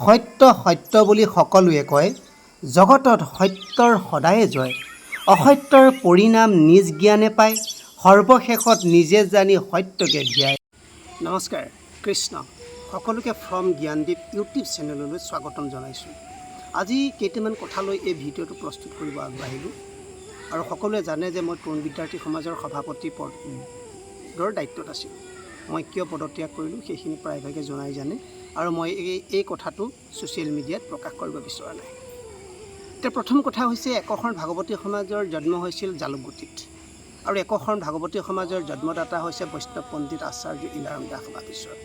সত্য সত্য বুলি সকলোৱে কয়, জগতত সত্যৰ সদায়ে জয়। অসত্যৰ পৰিণাম নিজ জ্ঞানে পায়, সৰ্বশেষত নিজে জানি সত্যকে ধ্যায়। নমস্কাৰ, কৃষ্ণ। সকলোকে ফ্ৰম জ্ঞানদীপ ইউটিউব চেনেললৈ স্বাগতম জনাইছোঁ। আজি কেইটামান কথা লৈ এই ভিডিঅ'টো প্ৰস্তুত কৰিব আগবাঢ়িলোঁ। আৰু সকলোৱে জানে যে মই তৰুণ বিদ্যাৰ্থী সমাজৰ সভাপতি পদৰ দায়িত্বত আছিলোঁ। মই কিয় পদত্যাগ কৰিলোঁ সেইখিনি প্ৰায়ভাগে জনাই জানে, আৰু মই এই কথাটো ছ'চিয়েল মিডিয়াত প্ৰকাশ কৰিব বিচৰা নাই। এতিয়া প্ৰথম কথা হৈছে, একশৰণ ভাগৱতী সমাজৰ জন্ম হৈছিল জালুকগুটিত, আৰু একশৰণ ভাগৱতী সমাজৰ জন্মদাতা হৈছে বৈষ্ণৱ পণ্ডিত আচাৰ্য ইলাৰাম দাস বাপেশ্বৰ।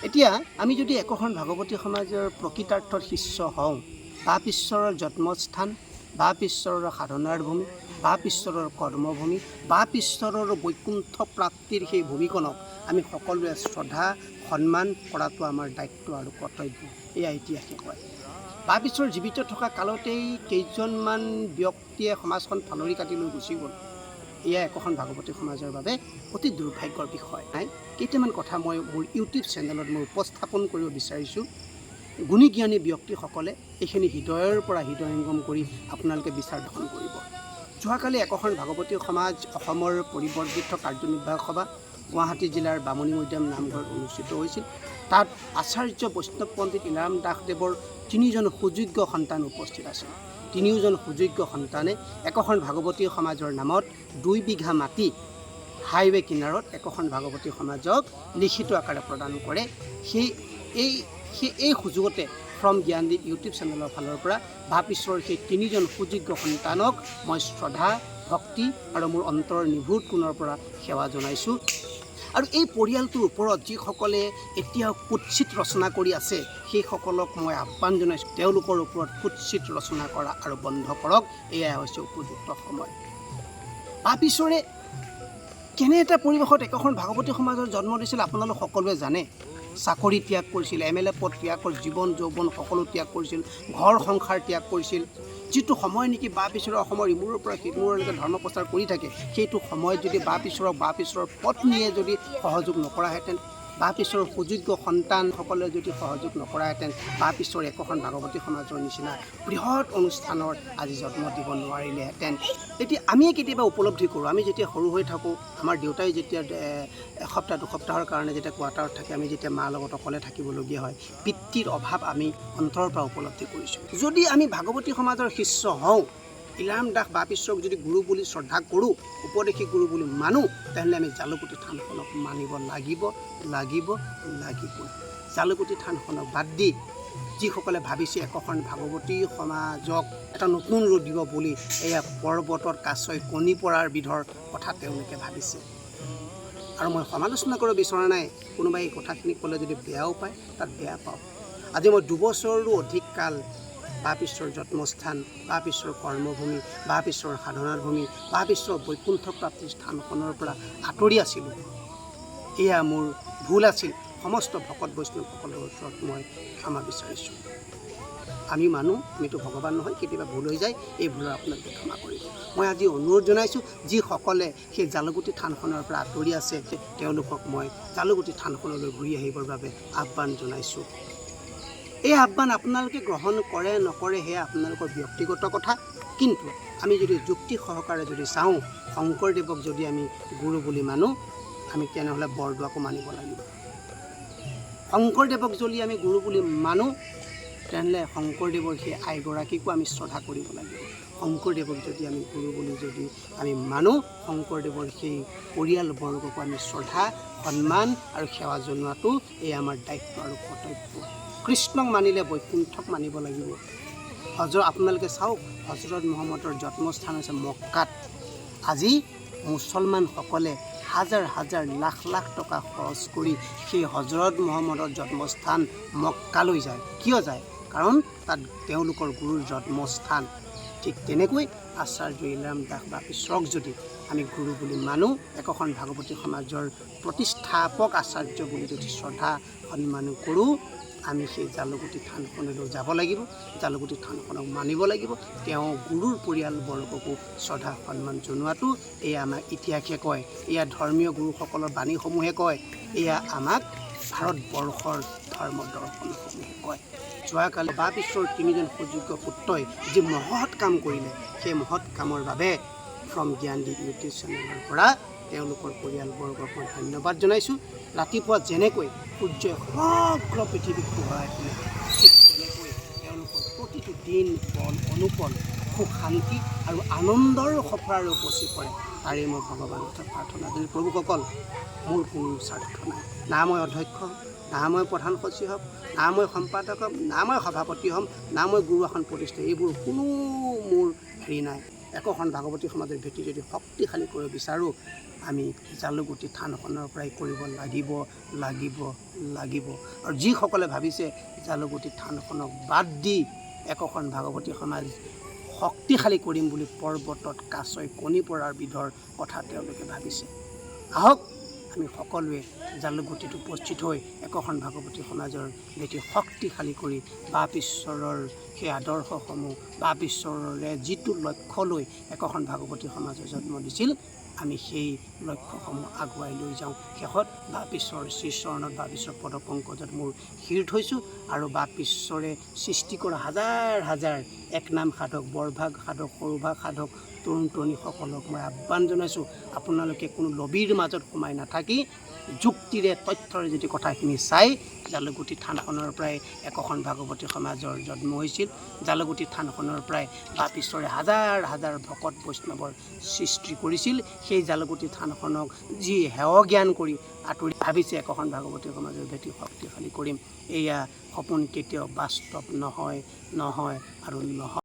এতিয়া আমি যদি একশৰণ ভাগৱতী সমাজৰ প্ৰকৃতাৰ্থত শিষ্য হওঁ, বাপেশ্বৰৰ জন্মস্থান, বাপেশ্বৰৰ সাধনাৰ ভূমি, বাপেশ্বৰৰ কৰ্মভূমি, বাপেশ্বৰৰ বৈকুণ্ঠ প্ৰাপ্তিৰ সেই ভূমিকণক আমি সকলোৱে শ্ৰদ্ধা সন্মান কৰাটো আমাৰ দায়িত্ব আৰু কৰ্তব্য। এয়া ইতিহাসে কয়। বাপেশ্বৰ জীৱিত থকা কালতেই কেইজনমান ব্যক্তিয়ে সমাজখন ফালৰি কাটি লৈ গুচি গ'ল। এয়া একশৰণ ভাগৱতী সমাজৰ বাবে অতি দুৰ্ভাগ্যৰ বিষয়। কেইটামান কথা মই মোৰ ইউটিউব চেনেলত মই উপস্থাপন কৰিব বিচাৰিছোঁ। গুণী জ্ঞানী ব্যক্তিসকলে এইখিনি হৃদয়ৰ পৰা হৃদয়ংগম কৰি আপোনালোকে বিচাৰ দৰ্শন কৰিব। যোৱাকালি একশৰণ ভাগৱতী সমাজ অসমৰ পৰিৱৰ্তিত কাৰ্যনিৰ্বাহক সভা গুৱাহাটী জিলাৰ বামুণী মৈদাম নামঘৰত অনুষ্ঠিত হৈছিল। তাত আচাৰ্য বৈষ্ণৱ পণ্ডিত ইলাৰাম দাসদেৱৰ 3জন সুযোগ্য সন্তান উপস্থিত আছিল। 3জন সুযোগ্য সন্তানে একশৰণ ভাগৱতী সমাজৰ নামত 2 বিঘা মাটি হাইৱে কিনাৰত একশৰণ ভাগৱতী সমাজক লিখিত আকাৰে প্ৰদান কৰে। এই সুযোগতে ফ্ৰম জ্ঞানদীপ ইউটিউব চেনেলৰ ফালৰ পৰা বাপেশ্বৰৰ সেই 3জন সুযোগ্য সন্তানক মই শ্ৰদ্ধা ভক্তি আৰু মোৰ অন্তৰৰ নিভূত কোণৰ পৰা সেৱা জনাইছোঁ। আৰু এই পৰিয়ালটোৰ ওপৰত যিসকলে এতিয়াও কুৎসিত ৰচনা কৰি আছে, সেইসকলক মই আহ্বান জনাইছোঁ, তেওঁলোকৰ ওপৰত কুৎসিত ৰচনা কৰা আৰু বন্ধ কৰক। এয়াই হৈছে উপযুক্ত সময়। বাপেশ্বৰে কেনে এটা পৰিৱেশত একশৰণ ভাগৱতী সমাজৰ জন্ম দিছিল আপোনালোক সকলোৱে জানে। চাকৰি ত্যাগ কৰিছিল, MLA পদ ত্যাগ কৰি জীৱন যৌৱন সকলো ত্যাগ কৰিছিল, ঘৰ সংসাৰ ত্যাগ কৰিছিল। যিটো সময় নেকি বাপেশ্বৰে অসমৰ ইমূৰৰ পৰা সিমূৰলৈকে ধৰ্ম প্ৰচাৰ কৰি থাকে, সেইটো সময়ত যদি বাপেশ্বৰৰ পত্নীয়ে যদি সহযোগ নকৰাহেঁতেন, বাপেশ্বৰৰ সুযোগ্য সন্তানসকলে যদি সহযোগ নকৰাহেঁতেন, বাপেশ্বৰ একশৰণ ভাগৱতী সমাজৰ নিচিনা বৃহৎ অনুষ্ঠানৰ আজি জন্ম দিব নোৱাৰিলেহেঁতেন। এতিয়া আমিয়ে কেতিয়াবা উপলব্ধি কৰোঁ, আমি যেতিয়া সৰু হৈ থাকোঁ, আমাৰ দেউতাই যেতিয়া এসপ্তাহ দুসপ্তাহৰ কাৰণে যেতিয়া কোৱাৰ্টাৰত থাকে, আমি যেতিয়া মাৰ লগত অকলে থাকিবলগীয়া হয়, পিতৃৰ অভাৱ আমি অন্তৰৰ পৰা উপলব্ধি কৰিছোঁ। যদি আমি ভাগৱতী সমাজৰ শিষ্য হওঁ, ইলাৰাম দাস বাপেশ্বৰক যদি গুৰু বুলি শ্ৰদ্ধা কৰোঁ, উপদেশী গুৰু বুলি মানো, তেনেহ'লে আমি জালুকগুটি থানখনক মানিব লাগিব। জালুকগুটি থানখনক বাদ দি যিসকলে ভাবিছে একশৰণ ভাগৱতী সমাজক এটা নতুন ৰূপ দিব বুলি, এয়া পৰ্বতত কাছই কণী পৰাৰ বিধৰ কথা তেওঁলোকে ভাবিছে। আৰু মই সমালোচনা কৰিব বিচৰা নাই, কোনোবাই এই কথাখিনি ক'লে যদি বেয়াও পায়, তাত বেয়া পাওঁ। আজি মই 2 বছৰৰো অধিক কাল বাপেশ্বৰৰ জন্মস্থান, বাপেশ্বৰৰ কৰ্মভূমি, বাপেশ্বৰৰ সাধনাৰ ভূমি, বাপেশ্বৰৰ বৈকুণ্ঠ প্ৰাপ্তিৰ স্থানখনৰ পৰা আঁতৰি আছিলোঁ। এয়া মোৰ ভুল আছিল। সমস্ত ভকত বৈষ্ণৱসকলৰ ওচৰত মই ক্ষমা বিচাৰিছোঁ। আমি মানুহ, আমিতো ভগৱান নহয়, কেতিয়াবা ভুল হৈ যায়, এই ভুলৰ আপোনালোকে ক্ষমা কৰিব। মই আজি অনুৰোধ জনাইছোঁ, যিসকলে সেই জালুকগুটি থানখনৰ পৰা আঁতৰি আছে, তেওঁলোকক মই জালুকগুটি থানখনলৈ ঘূৰি আহিবৰ বাবে আহ্বান জনাইছোঁ। এই আহ্বান আপোনালোকে গ্ৰহণ কৰে নকৰে সেয়া আপোনালোকৰ ব্যক্তিগত কথা। কিন্তু আমি যদি যুক্তি সহকাৰে যদি চাওঁ, শংকৰদেৱক যদি আমি গুৰু বুলি মানো, আমি তেনেহ'লে বৰদোৱাকো মানিব লাগিব। শংকৰদেৱক যদি আমি গুৰু বুলি মানো, তেনেহ'লে শংকৰদেৱৰ সেই আইগৰাকীকো আমি শ্ৰদ্ধা কৰিব লাগিব। শংকৰদেৱক যদি আমি গুৰু বুলি যদি আমি মানো, শংকৰদেৱৰ সেই পৰিয়ালবৰ্গকো আমি শ্ৰদ্ধা সন্মান আৰু সেৱা জনোৱাটো এই আমাৰ দায়িত্ব আৰু কৰ্তব্য। কৃষ্ণক মানিলে বৈকুণ্ঠক মানিব লাগিব। আপোনালোকে চাওক, হজৰত মহম্মদৰ জন্মস্থান হৈছে মক্কাত। আজি মুছলমানসকলে হাজাৰ হাজাৰ লাখ লাখ টকা খৰচ কৰি সেই হজৰত মহম্মদৰ জন্মস্থান মক্কালৈ যায়। কিয় যায়? কাৰণ তাত তেওঁলোকৰ গুৰুৰ জন্মস্থান। ঠিক তেনেকৈ আচাৰ্য ইলাৰাম দাস বাপেশ্বৰক যদি আমি গুৰু বুলি মানো, একশৰণ ভাগৱতী সমাজৰ প্ৰতিষ্ঠাপক আচাৰ্য বুলি যদি শ্ৰদ্ধা সন্মান কৰোঁ, আমি সেই জালুকগুটি থানখনলৈ যাব লাগিব, জালুকগুটি থানখনক মানিব লাগিব। তেওঁ গুৰুৰ পৰিয়ালবৰ্গকো শ্ৰদ্ধা সন্মান জনোৱাটো এয়া আমাক ইতিহাসে কয়, এয়া ধৰ্মীয় গুৰুসকলৰ বাণীসমূহে কয়, এয়া আমাক ভাৰতবৰ্ষৰ ধৰ্ম দৰ্শনসমূহে কয়। কয়। যোৱাকালি বা বিশ্বৰ তিনিজন সুযোগ্য পুত্ৰই যি মহৎ কাম কৰিলে, সেই মহৎ কামৰ বাবে ফ্ৰম জ্ঞানদীপ ইউটিউব চেনেলৰ পৰা তেওঁলোকৰ পৰিয়ালবৰ্গক মই ধন্যবাদ জনাইছোঁ। ৰাতিপুৱা যেনেকৈ সূৰ্যই সমগ্ৰ পৃথিৱীক পোহৰাই তোলে, ঠিক তেনেকৈ তেওঁলোকৰ প্ৰতিটো দিন পল অনুপল সুখ শান্তি আৰু আনন্দৰ সফৰাৰে উপচি পৰে। তাৰেই মই ভগৱানৰ ওচৰত প্ৰাৰ্থনা কৰিলোঁ, প্ৰভুসকল মোৰ কোনো স্বাৰ্থ নাই, না মই অধ্যক্ষ হ'ম, না মই প্ৰধান সচিব হ'ম, না মই সম্পাদক হ'ম, না মই সভাপতি হ'ম, না মই গুৰু আসন প্ৰতিষ্ঠা, এইবোৰ কোনো মোৰ হেৰি নাই। একোখন ভাগৱতী সমাজৰ ভেটি যদি শক্তিশালী কৰিব বিচাৰোঁ, আমি জালুকগুটি থানখনৰ পৰাই কৰিব লাগিব। আৰু যিসকলে ভাবিছে জালুকগুটি থানখনক বাদ দি একোখন ভাগৱতী সমাজ শক্তিশালী কৰিম বুলি পৰ্বতত কাছই কণী পৰাৰ বিধৰ কথা তেওঁলোকে ভাবিছে। আহক আমি সকলোৱে জালুকগুটিত উপস্থিত হৈ একোখন ভাগৱতী সমাজৰ ভেটি শক্তিশালী কৰি বাপ ঈশ্বৰৰ সেই আদৰ্শসমূহ, বাপ ঈশ্বৰে যিটো লক্ষ্য লৈ একোখন ভাগৱতী সমাজৰ জন্ম দিছিল, আমি সেই লক্ষ্যসমূহ আগুৱাই লৈ যাওঁ। শেষত বাপ ঈশ্বৰৰ শ্ৰীচৰণত, বাপ ঈশ্বৰৰ পদপংকজত মোৰ শিৰ থৈছোঁ। আৰু বাপ ঈশ্বৰে সৃষ্টি কৰা হাজাৰ হাজাৰ একনাম সাধক, বৰভাগ সাধক, সৰুভাগ সাধক, তৰুণ তৰুণীসকলক মই আহ্বান জনাইছোঁ, আপোনালোকে কোনো লবিৰ মাজত সোমাই নাথাকি যুক্তিৰে তথ্যৰে যদি কথাখিনি চাই, জালুকগুটি থানখনৰ পৰাই একোখন ভাগৱতী সমাজৰ জন্ম হৈছিল। জালুকগুটি থানখনৰ পৰাই বাপ ঈশ্বৰে হাজাৰ হাজাৰ ভকত বৈষ্ণৱৰ সৃষ্টি কৰিছিল। সেই জালুকগুটি থানখনক যি হেয় জ্ঞান কৰি আঁতৰি ভাবিছে একোখন ভাগৱতী সমাজৰ ভেটি শক্তিশালী কৰিম, এয়া সপোন কেতিয়াও বাস্তৱ নহয় আৰু নহয়।